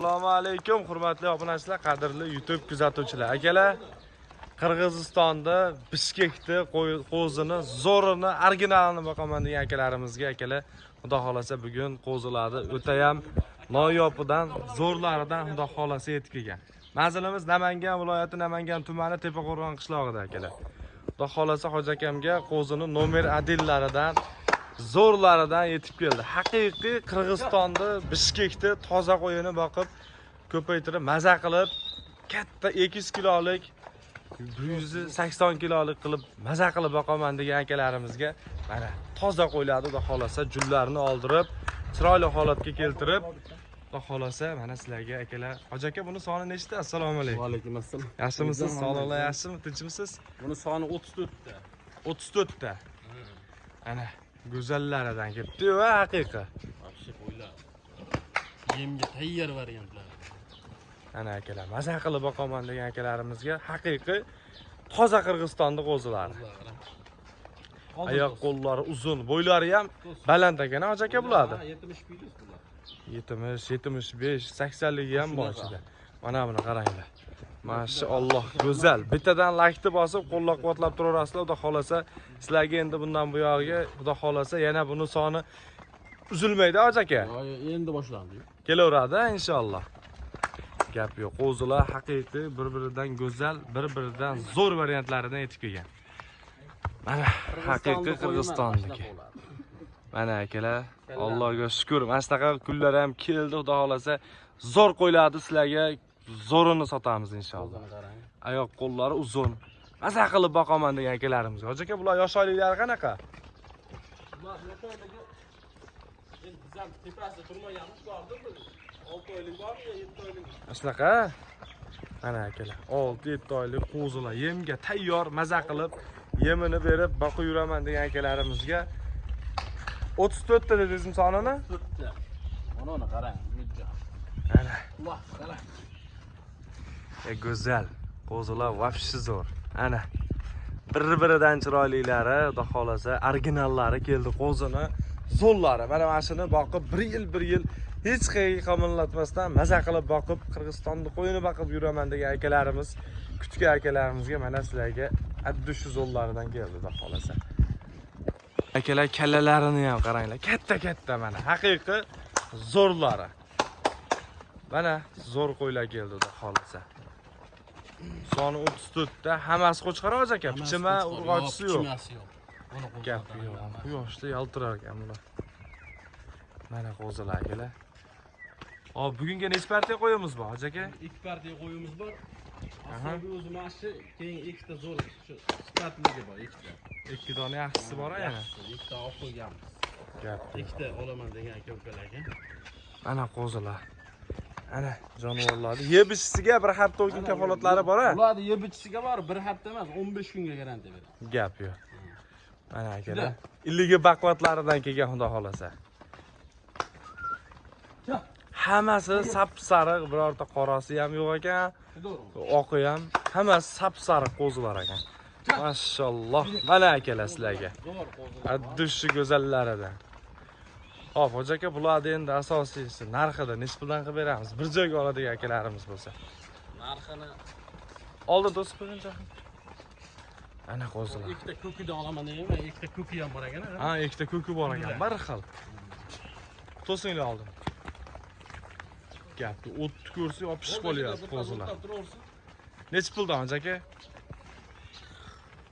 Assalomu alaykum, hurmatli obunachilar, qadrli YouTube kuzatuvchilar. Akalar, Qirg'izistonda Bishkekda qo'zini, zo'rini, originalini boqaman degan akalarimizga, akalar, xudo xolasa bugun qo'zilarni o'ta ham noyobidan, zo'rlaridan xudo xolasa yetib kelgan. Manzilimiz Namangan viloyati, Namangan tumani, Tepaqo'rg'on qishlog'ida akalar. Xudo xolasa hoji akamga qo'zini nomer adillaridan, zo'rlaridan yetib keldi. Haqiqiy Qirg'izistonda Bishkekda toza qo'yini boqib, ko'paytirib, maza qilib, katta 200 kilolik, 180 kilolik qilib maza qilib boqaman degan akalarimizga mana toza qo'ylarni xudo xolasa jullarini oldirib, chiroyli holatga keltirib, xudo xolasa mana sizlarga akalar. Hoji aka, buni soni nechta? Assalomu alaykum. Va alaykum assalom. Yaxshimisiz? Sog'liklar yaxshimi? Tinchmisiz? Buni soni 34 ta. 34 ta. Ana go'zallaridan ketdi va haqiqiy. Vobshe qo'ylar. Yemga tayyor variantlar. Ana akalar, maza qilib boqaman degan akalarimizga haqiqiy toza Qirg'izistonda qo'zilari. Oyoq qo'llari uzun, bo'ylari ham baland ekan, hoji aka bo'ladi. 70 kilo bular. 70, 75, 80 ligi ham bor ichida. Mana buni qaranglar. Mashalloh, go'zal. Bittadan laykni bosib, qo'llab-quvvatlab turaverasizlar. Xudo xolasa, sizlarga endi bundan bu yog'iga, xudo xolasa, yana buni soni uzilmaydi, hoji aka. Endi boshlandi. Kelaveradi inshaalloh. Gap yo'q. Qo'zilar haqiqiy bir-biridan go'zal, bir-biridan zo'r variantlaridan yetib kelgan. Mana haqiqiy Qirg'izistonniki. Mana akalar, Allohga shukr. Mana shunaqa kunlar ham keldi, xudo xolasa, zo'r qo'ylarni sizlarga zo'rini sotamiz inshaalloh. Oyoq qo'llari uzun. Maza qilib boqaman degan akalarimiz. Hoji aka, bular yosh oyliklari qanaqa? Bular yosh oyligi bizam tepasida turmaganmiz, bordir. 6 oylik bormi, 7 oylik? Shunaqa. Mana akalar, 6-7 oylik qo'zilar yemga tayyor, maza qilib yemini berib boqib yuraman degan akalarimizga 34 ta dedingizmi sonini? 34 ta. Mana qarang, mijjon. Ana. Alloh, qarang. Go'zal. Qo'zilar vobshe zo'r. Ana. Bir-biridan chiroylilari, xudo xolasa, originallari keldi qo'zini, zo'llari. Mana shuni boqib 1 yil hech qayerga qamillatmasdan maza qilib boqib, Qirg'izistonda qo'yini boqib yuraman degan akalarimiz, kutgan akalarimizga mana sizlarga addi shu zo'llaridan keldi, xudo xolasa. Akalar kallalarini ham qaranglar, katta-katta mana, haqiqiy zo'rlari. Mana zo'r qo'ylar keldi, xudo xolasa. Soni 34 ta, hammasi qo'chqar hoji aka, pichima, urg'ochisi yo'q. Gap yo'q. Quyoshda yaltirar ekan bular. Mana qo'zilar akalar. Hop, bugunga nechta partiya qo'yimiz bor, hoji aka? 2 partiya qo'yimiz bor. Asobi o'zi mana shu, keyin 2 ta zo'r shu sifatligi bor, 2 ta. 2 dona yaxshisi bor yana. 2 ta olib qo'yganmiz. Gap. 2 ta olaman degan aka-ukalarga. Mana qo'zilar. Ana jonivorlarni yeb ichishga bir hafta o'yin kafolatlari bor-a? Ularni yeb ichishga bor, bir hafta emas, 15 kunga garantiya beradi. Gap yo'q. Mana akalar, illigi baqvatlaridan kelgan xudo xolasa. Hammasi sap-sariq, birorta qorasi ham yo'q ekan. Oqi ham, hammasi sap-sariq qo'zilar ekan. Mashalloh. Mana akalar sizlarga. Addushi go'zallaridan. Hop, hoji aka, bularni endi asosiysi narxida nech puldan qilib beramiz? Bir joyga oladigan akalarimiz bo'lsa. Narxini Oldin to'sib qo'ygancha. Ana qo'zilar. 2 ta ko'kidan olaman deganman, 2 ta ko'ki ham bor ekan. Ha, 2 ta ko'ki bor ekan, bir xil. To'singlar oldin. Gapni o'tni ko'rsa yopishib qolyapti qo'zilar. Nech puldan hoji aka?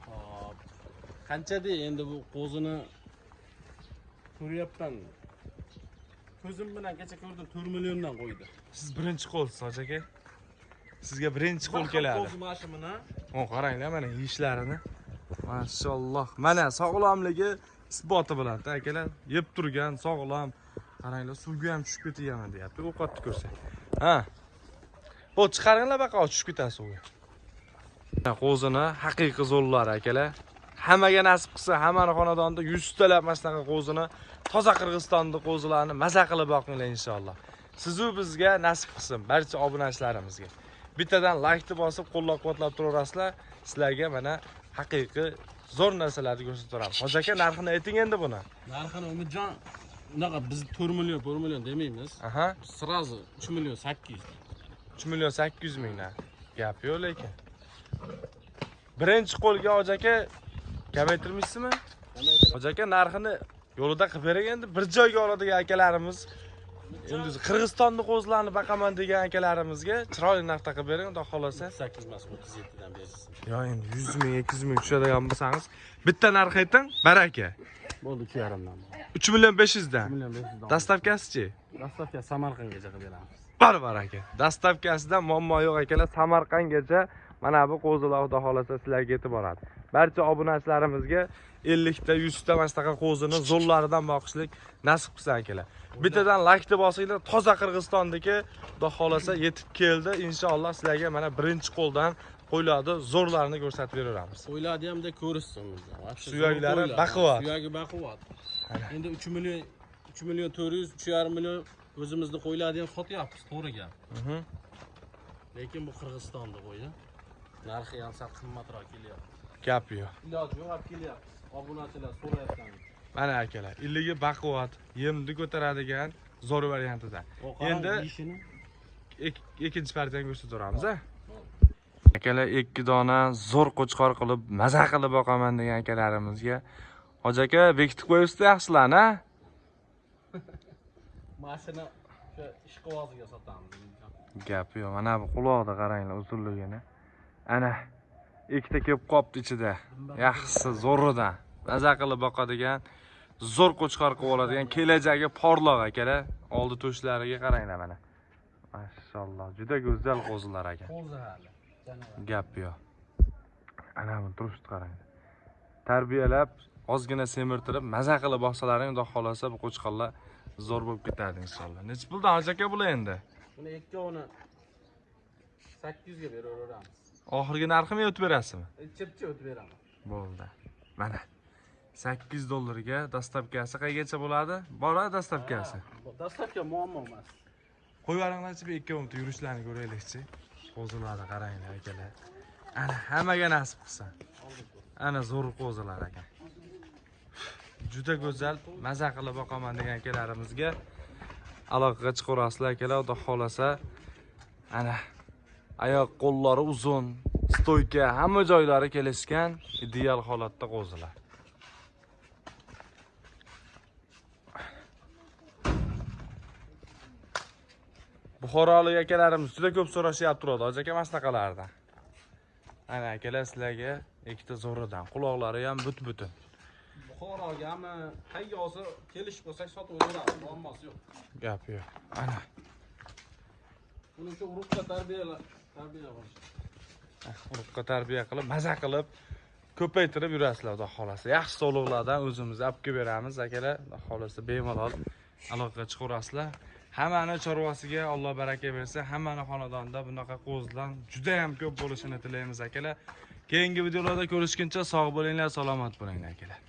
Hop. Qanchada endi bu qo'zini ko'ryapman. Ko'zim bilan kecha ko'rdim, 4 milliondan qo'ydi. Siz birinchi qo'lsiz hoji aka. Sizga birinchi qo'l keladi. Qo'zi mashimini. O, qaranglar mana yishlarini. Mashalloh. Mana sog'lomligi isboti bilan akalar, yeb turgan, sog'lom. Qaranglar, suvga ham tushib ketaman deyapti. Ovqatni ko'rsa. Ha. Bu chiqaringlar baqa tushib ketadi suvga. Qo'zini haqiqiy zo'rlar akalar. Hammaga nasib qilsa, hammaning xonadonida 100 talab mana shunaqa qo'zini, toza Qirg'izistonda qo'zilarni maza qilib boqinglar inshaalloh. Siz-u bizga nasib qilsin, barcha obunachilarimizga. Bittadan laykni bosib, qo'llab-quvvatlab turaverasizlar. Sizlarga mana haqiqiy zo'r narsalarni ko'rsatib turamiz. Hoji aka, narxini ayting endi buni. Narxini Umidjon Unaqa biz 4 million demaymiz. Aha. Sразу 3 million 800. 3 million 800 mingdan. Gap yo'q lekin. Birinchi qo'lga Hoji aka kamaytirmaysizmi? Hoji aka narxini yo'lida qilib bering endi bir joyga oladigan akalarimiz. Endi Qirg'izistonning qo'zlarini baqaman degan akalarimizga chiroyli narxda qilib bering, xudo xolasa. 8 emas, 37 dan berasiz. Yo endi 100 ming, 200 ming tushadigan bo'lsangiz, bitta narx ayting, baraka. Bo'ldi 2,5 dan. 3 million 500 dan. 3 million 500 dan. Dastavkasi-chi? Dastavka Samarqandgacha qilib beramiz. Bor aka. Dastavkasidan muammo yo'q akalar, Samarqandgacha mana bu qo'zilar xudo xolasa sizlarga yetib boradi. Barcha obunachilarimizga 50 ta, 100 ta mana shunaqa qo'zini zo'llaridan boqishlik nasib qilsin akalar. Bittadan laykni bosinglar, toza Qirg'izistondagi xudo xolasa yetib keldi. Inshaalloh sizlarga mana birinchi qo'ldan qo'ylarni zo'rlarini ko'rsatib beramiz. Qo'ylarni ham da ko'rishsin. Suyaklari baquvvat. Suyagi baquvvat. Endi 3 million 400, 3,5 million o'zimizni qo'ylarni ham sotyapmiz, to'g'ri gap. Lekin bu Qirg'izistonda qo'yi. Narxi ham sal qimmatroq kelyapti. Gap yo'q. Iloji yo'q, olib kelyapti. Obunachilar so'rayapti. Mana akalar, illigi baquvvat, yemni ko'taradigan zo'r variantida. Endi ikkinchi partiyani ko'rsatamiz, a? Akalar 2 dona zo'r qo'chqor qilib, maza qilib boqaman degan akalarimizga Hoji aka bekitib qo'yibsiz yaxshilarni, a? Mashina o'sha ishqivoziga sotamiz. Gap yo'q, mana bu quloqda qaranglar uzunligini. Ana ikkita kelib qopti ichida. Yaxshisi zo'ridan maza qilib boqadigan, zo'r qo'chqor qilib oladigan, kelajagi porloq akalar. Oldi to'shlariga qaranglar mana. Mashalloh, juda go'zal qo'zilar aka. Qo'zi hali. Gap yo'q. Ana buni turishni qaranglar. Tarbiyalab, ozgina semirtirib, maza qilib boqsalaring, xudo xolasa bu qo'chqorlar zo'r bo'lib ketadi inshaalloh. Nech puldan Hoji aka bular endi? Buni ikkovini 800 ga beraveramiz. Oxirgi narximi o'tib berasizmi? Chipchi o'tib beraman. Bo'ldi. Mana $8 ga dastavkasi qaygacha bo'ladi? Bora dastavkasi. Dastavka muammo emas. Qo'yib yuboringlarchi, bir ikki minut yurishlarini ko'raylikchi. Qo'zilarni qaranglar akalar. Ana hammaga nasib qilsin. Ana zo'r qo'zilar aka. Juda go'zal, maza qilib boqaman degan akalarimizga aloqaga chiqarasizlar akalar, xudo xolasa. Ana oyoq qo'llari uzun, stoyka, hamma joylari kelishgan ideal holatda qo'zilar. Buxorolik akalarimiz juda ko'p so'rashyapti turadi, Hoji aka mana shunaqalardan. Ana akalar sizlarga ikkita zo'ridan, quloqlari ham but-butun. Buxorogami, qayyosi kelish bo'lsak sotib o'tiramiz, muammosi yo'q. Gap yo'q. Ana. Buni shu urug'ga tarbiya qilish. Urug'ga tarbiya qilib, maza qilib ko'paytirib yurasizlar, xudo xolasa. Yaxshi sog'liqlardan o'zimiz olib kelib beramiz akalar, xudo xolasa bemalol aloqaga chiqarasizlar. Hammani chorvasiga Alloh baraka bersa, hammani xonadonida bunaqa qo'zilar juda ham ko'p bo'lishini tilaymiz akalar. Keyingi videolarda ko'rishguncha sog' bo'linglar, salomat bo'linglar akalar.